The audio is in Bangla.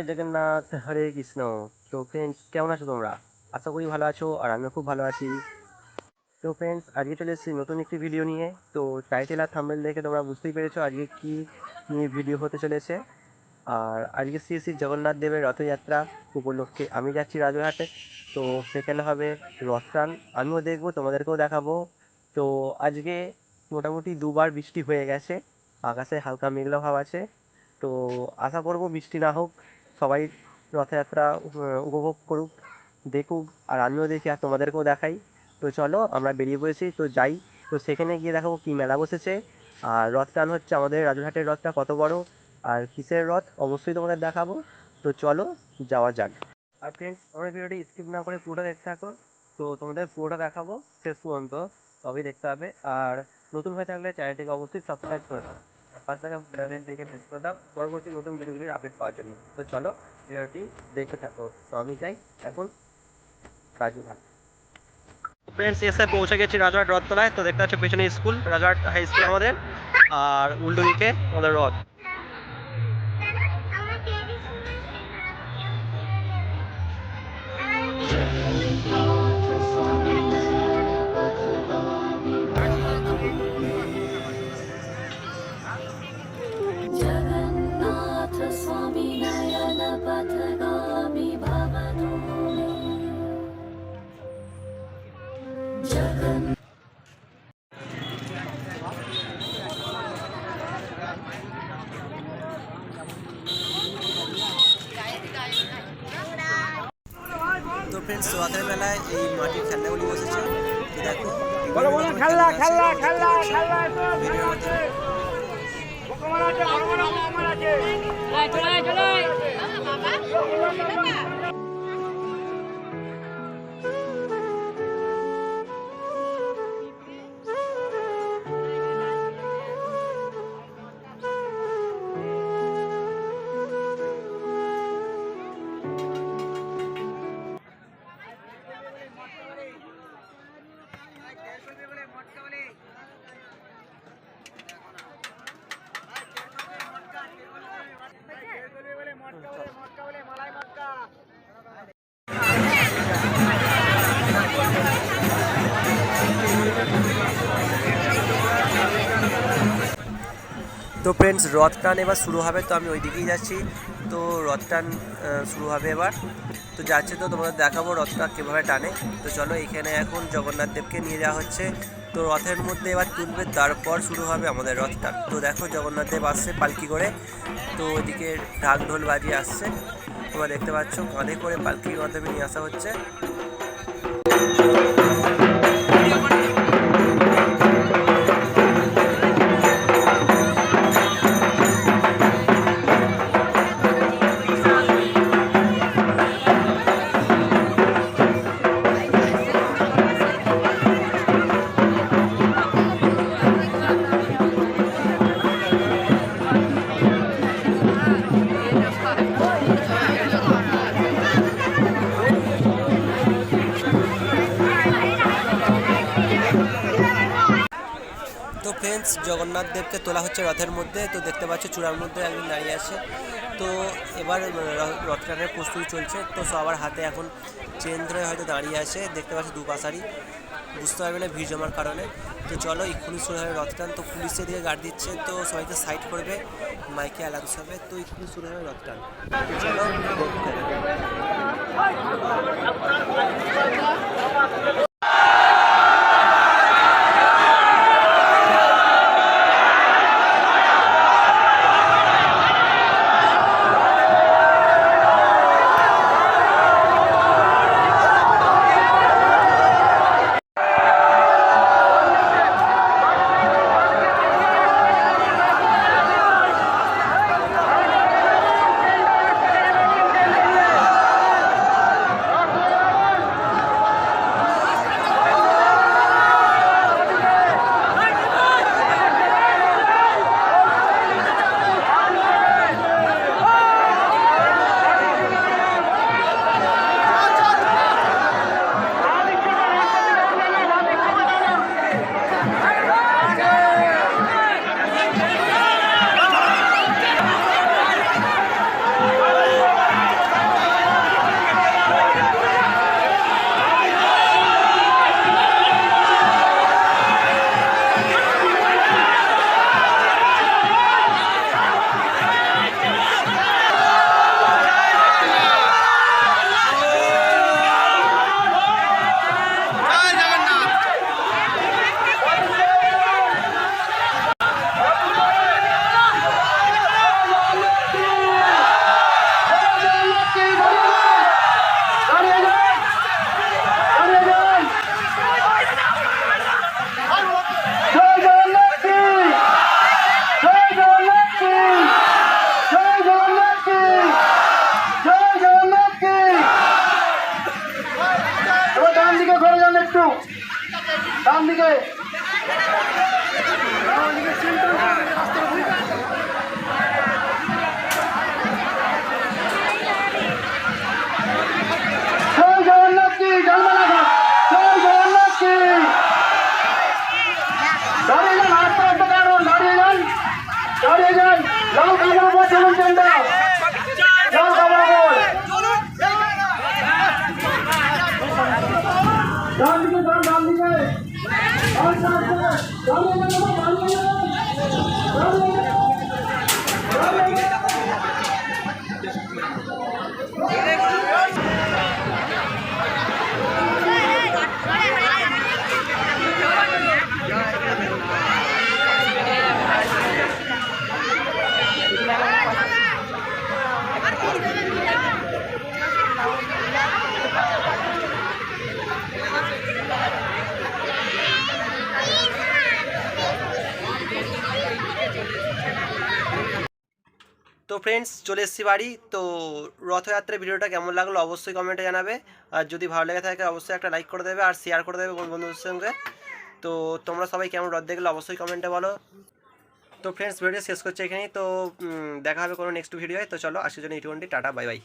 জগন্নাথ, হরে কৃষ্ণ। তো ফ্রেন্ডস, কেমন আছো তোমরা? আশা করি ভালো আছো, আর আমিও খুব ভালো আছি। তো ফ্রেন্ডস, আজকে চলে এসেছি নতুন একটি ভিডিও নিয়ে। তো টাইটেল আর থাম্বনেল দেখে তোমরা বুঝতেই পেরেছো আজকে কি নিয়ে ভিডিও হতে চলেছে। আর আজকে শ্রী শ্রী জগন্নাথ দেবের রথযাত্রা উপলক্ষে আমি যাচ্ছি রাজুরহাটে। তো সেখানে হবে রথটান, আমিও দেখবো, তোমাদেরকেও দেখাবো। তো আজকে মোটামুটি দুবার বৃষ্টি হয়ে গেছে, আকাশে হালকা মেঘলা ভাব আছে। তো আশা করবো বৃষ্টি না হোক, সবাই রথযাত্রা উপভোগ করুক, দেখুক, আর আমিও দেখি আর তোমাদেরকেও দেখাই। তো চলো আমরা বেরিয়ে পড়েছি, তো যাই। তো সেখানে গিয়ে দেখাবো কী মেলা বসেছে, আর রথ টান হচ্ছে আমাদের রাজুরহাটের রথটা কত বড়, আর কিসের রথ অবশ্যই তোমাদের দেখাবো। তো চলো যাওয়া যাক। আর ফ্রেন্ডস, আমার ভিডিওটি স্কিপ না করে পুরোটা দেখতে থাকো। তো তোমাদের পুরোটা দেখাবো শেষ পর্যন্ত, তবেই দেখতে হবে। আর নতুন হয়ে থাকলে চ্যানেলটিকে অবশ্যই সাবস্ক্রাইব করে দাও, পাঁচ টাকা বেল দেখে প্রেস করে দাও পরবর্তী নতুন ভিডিওগুলির আপডেট পাওয়ার জন্য। তো চলো ভিডিওটি দেখতে থাকো। তো আমি যাই এখন রাজুরহাট। ফ্রেন্ডস, এসে পৌঁছে গেছি রাজুরহাট রথতলায়। তো দেখতে পাচ্ছ পেছনে স্কুল, রাজুরহাট হাই স্কুল আমাদের, আর উল্টো দিকে আমাদের রথ। जगन्नाथ स्वामी नयन पथगामी भवतु मे। जगन् তো ফ্রেন্ডস, রথের মেলায় এই মাটির খেলনাগুলি বসেছে। তো দেখো বলো বলো খেলনা খেলনা খেলনা ভিডিওর খেলনা মধ্যে। ভগবান আছে ভগবান আছে। চলে চলে তো ফ্রেন্ডস, রথ টান এবার শুরু হবে, তো আমি ওই দিকেই যাচ্ছি। তো রথ টান শুরু হবে এবার। তো যাচ্ছে, তো তোমাদের দেখাবো রথটা কীভাবে টানে। তো চলো, এখানে এখন জগন্নাথ দেবকে নিয়ে যাওয়া হচ্ছে। তো রথের মধ্যে এবার তুলবে, তারপর শুরু হবে আমাদের রথ টান। তো দেখো জগন্নাথ দেব আসছে পালকি করে। তো ওইদিকে ঢাক ঢোল বাজিয়ে আসছে, তোমরা দেখতে পাচ্ছ, কাঁধে করে পালকির মাধ্যমে নিয়ে আসা হচ্ছে। তো ফ্রেন্ডস, জগন্নাথ দেবকে তোলা হচ্ছে রথের মধ্যে। তো দেখতে পাচ্ছ চূড়ার মধ্যে একজন দাঁড়িয়ে আছে। তো এবার রথ টানের প্রস্তুতি চলছে। তো সবার হাতে এখন চেন ধরে হয়তো দাঁড়িয়ে আছে, দেখতে পাচ্ছ দুপাশারি, বুঝতে পারবে না ভিড় জমার কারণে। তো চলো এক্ষুনি শুরু হবে রথ টান। তো পুলিশের দিকে গার্ড দিচ্ছে, তো সবাইকে সাইড করবে, মাইকে অ্যালাউন্স হবে। তো এক্ষুনি শুরু হবে রথ টান। চলো দেখতে থাকো। দিকে ঘুরে যান একটু, ডান দিকে। জয় জগন্নাথ কি, জন্মনা ঘাট, জয় জগন্নাথ কি। দাঁড়িয়ে যান, হাত পাড়তে কারণ দাঁড়িয়ে যান, দাঁড়িয়ে যান। লাল কাপড় পর চলুন চেন্ডা, লাল কাপড় পর। ডান দিকে যান, ডান দিকে। দাঁড়িয়ে যান, দাঁড়িয়ে যান, দাঁড়িয়ে যান, দাঁড়িয়ে যান। তো ফ্রেন্ডস চলে এসেছি বাড়ি। তো রথযাত্রার ভিডিওটা কেমন লাগলো অবশ্যই কমেন্টে জানাবে, আর যদি ভালো লেগে থাকে অবশ্যই একটা লাইক করে দেবে আর শেয়ার করে দেবে বন্ধুদের সঙ্গে। তো তোমরা সবাই কেমন রথ দেখলে অবশ্যই কমেন্টে বলো। তো ফ্রেন্ডস ভিডিও শেষ করছে এখানেই। তো দেখা হবে কোনো নেক্সট ভিডিওয়। তো চলো আজকের জন্য এইটুকুনি, টাটা, বাই বাই।